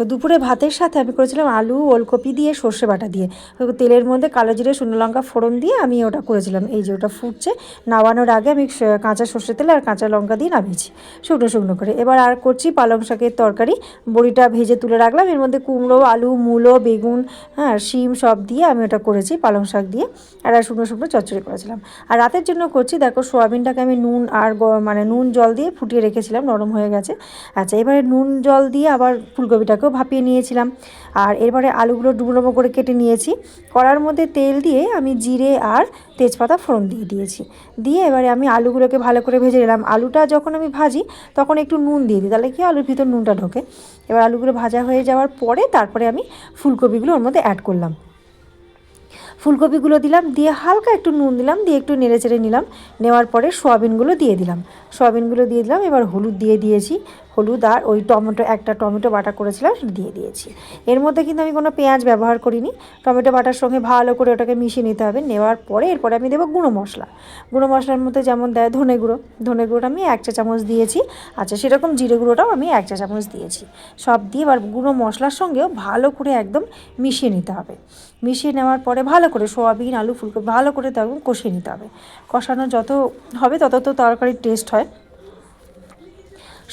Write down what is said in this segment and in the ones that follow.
তো দুপুরে ভাতের সাথে আমি করেছিলাম আলু ওলকপি দিয়ে সর্ষে বাটা দিয়ে তেলের মধ্যে কালো জিরে শুকনো লঙ্কা ফোড়ন দিয়ে আমি ওটা করেছিলাম। এই যে ওটা ফুটছে, নামানোর আগে আমি কাঁচা সর্ষে তেল আর কাঁচা লঙ্কা দিয়ে নামিয়েছি শুকনো শুকনো করে। এবার আর করছি পালং শাকের তরকারি। বড়িটা ভেজে তুলে রাখলাম, এর মধ্যে কুমড়ো, আলু, মূলো, বেগুন, হ্যাঁ, শিম সব দিয়ে আমি ওটা করেছি পালং শাক দিয়ে। আর শুকনো শুকনো চচ্চড়ি করেছিলাম। আর রাতের জন্য করছি, দেখো সোয়াবিনটাকে আমি নুন আর মানে নুন জল দিয়ে ফুটিয়ে রেখেছিলাম, নরম হয়ে গেছে। আচ্ছা, এবারে নুন জল দিয়ে আবার ফুলকপিটাকেও ভাপিয়ে নিয়েছিলাম। আর এরপরে আলুগুলো ডুবো ডুবো করে কেটে নিয়েছি। কড়ার মধ্যে তেল দিয়ে আমি জিরে আর তেজপাতা ফোড়ন দিয়ে দিয়েছি। দিয়ে এবারে আমি আলুগুলোকে ভালো করে ভেজে নিলাম। আলুটা যখন আমি ভাজি তখন একটু নুন দিয়ে দিই, তাহলে কি আলুর ভিতর নুনটা ঢোকে। এবার আলুগুলো ভাজা হয়ে যাওয়ার পরে তারপরে আমি ফুলকপিগুলো ওর মধ্যে অ্যাড করলাম। ফুলকপিগুলো দিলাম, দিয়ে হালকা একটু নুন দিলাম, দিয়ে একটু নেড়ে চেড়ে নিলাম। নেওয়ার পরে সোয়াবিনগুলো দিয়ে দিলাম। এবার হলুদ দিয়ে দিয়েছি, হলুদ আর ওই একটা টমেটো বাটা করেছিলাম সেটা দিয়ে দিয়েছি। এর মধ্যে কিন্তু আমি কোনো পেঁয়াজ ব্যবহার করিনি। টমেটো বাটার সঙ্গে ভালো করে ওটাকে মিশিয়ে নিতে হবে। নেওয়ার পরে এরপরে আমি দেবো গুঁড়ো মশলা। গুঁড়ো মশলার মধ্যে যেমন দেয় ধনে গুঁড়োটা আমি 1 চা চামচ দিয়েছি। আচ্ছা, সেরকম জিরে গুঁড়োটাও আমি 1 চা চামচ দিয়েছি। সব দিয়ে এবার গুঁড়ো মশলার সঙ্গেও ভালো করে একদম মিশিয়ে নিতে হবে। মিশিয়ে নেওয়ার পরে ভালো করে সোয়াবিন, আলু, ফুলকপি ভালো করে একদম কষিয়ে নিতে হবে। কষানো যত হবে তত তো তরকারির টেস্ট হয়।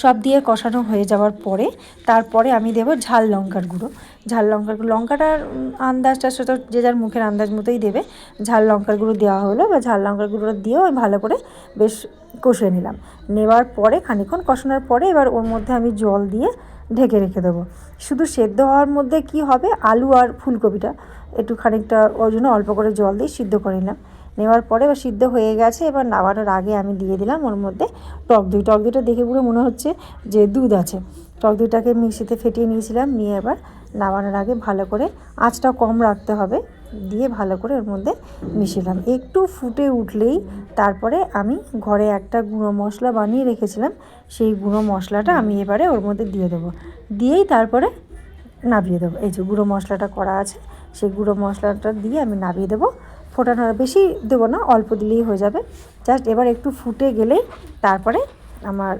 সব দিয়ে কষানো হয়ে যাওয়ার পরে তারপরে আমি দেবো ঝাল লঙ্কার গুঁড়ো। লঙ্কাটার আন্দাজটা সেটা যে যার মুখের আন্দাজ মতোই দেবে। ঝাল লঙ্কার গুঁড়ো দেওয়া হলো, বা ঝাল লঙ্কার গুঁড়ো দিয়েও আমি ভালো করে বেশ কষিয়ে নিলাম। নেওয়ার পরে খানিকক্ষণ কষানোর পরে এবার ওর মধ্যে আমি জল দিয়ে ঢেকে রেখে দেবো। শুধু সেদ্ধ হওয়ার মধ্যে কি হবে, আলু আর ফুলকপিটা একটু খানিকটা ওই জন্য অল্প করে জল দিয়ে সিদ্ধ করে নিলাম। নেওয়ার পরে এবার সিদ্ধ হয়ে গেছে। এবার নামানোর আগে আমি দিয়ে দিলাম ওর মধ্যে টক দইটা দেখে পুরো মনে হচ্ছে যে দুধ আছে। টক দইটাকে মিক্সিতে ফেটিয়ে নিয়েছিলাম, নিয়ে এবার নামানোর আগে ভালো করে আঁচটা কম রাখতে হবে, দিয়ে ভালো করে ওর মধ্যে মিশিলাম। একটু ফুটে উঠলেই তারপরে আমি ঘরে একটা গুঁড়ো মশলা বানিয়ে রেখেছিলাম, সেই গুঁড়ো মশলাটা আমি এবারে ওর মধ্যে দিয়ে দেবো। দিয়েই তারপরে নামিয়ে দেবো। এই যে গুঁড়ো মশলাটা করা আছে, সেই গুঁড়ো মশলাটা দিয়ে আমি নামিয়ে দেবো। ফোটানোর বেশি দেবো না, অল্প দিলেই হয়ে যাবে। জাস্ট এবার একটু ফুটে গেলেই তারপরে আমার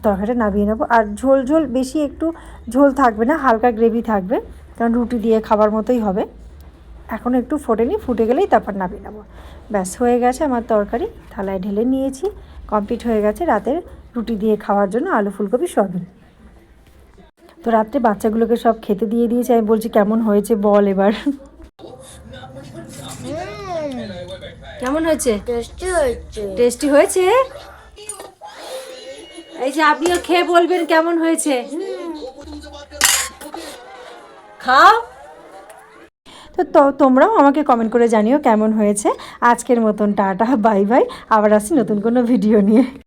তরকারিটা নামিয়ে নেবো। আর ঝোল বেশি একটু ঝোল থাকবে না, হালকা গ্রেভি থাকবে, কারণ রুটি দিয়ে খাবার মতোই হবে। এখন একটু ফোটেনি, ফুটে গেলেই তারপর নামিয়ে নেবো। ব্যাস হয়ে গেছে আমার তরকারি, থালায় ঢেলে নিয়েছি। কমপ্লিট হয়ে গেছে রাতের রুটি দিয়ে খাওয়ার জন্য আলু ফুলকপি সয়াবিন। তো রাত্রে বাচ্চাগুলোকে সব খেতে দিয়ে দিয়েছি। আমি বলছি কেমন হয়েছে বল এবার। কেমন হয়েছে? টেস্টি হয়েছে। এই যে আপনিও খেয়ে বলবেন কেমন হয়েছে। খাও। তো তোমরাও আমাকে কমেন্ট করে জানিও কেমন হয়েছে। আজকের মতন টাটা, বাই বাই। আবার আসি নতুন কোনো ভিডিও নিয়ে।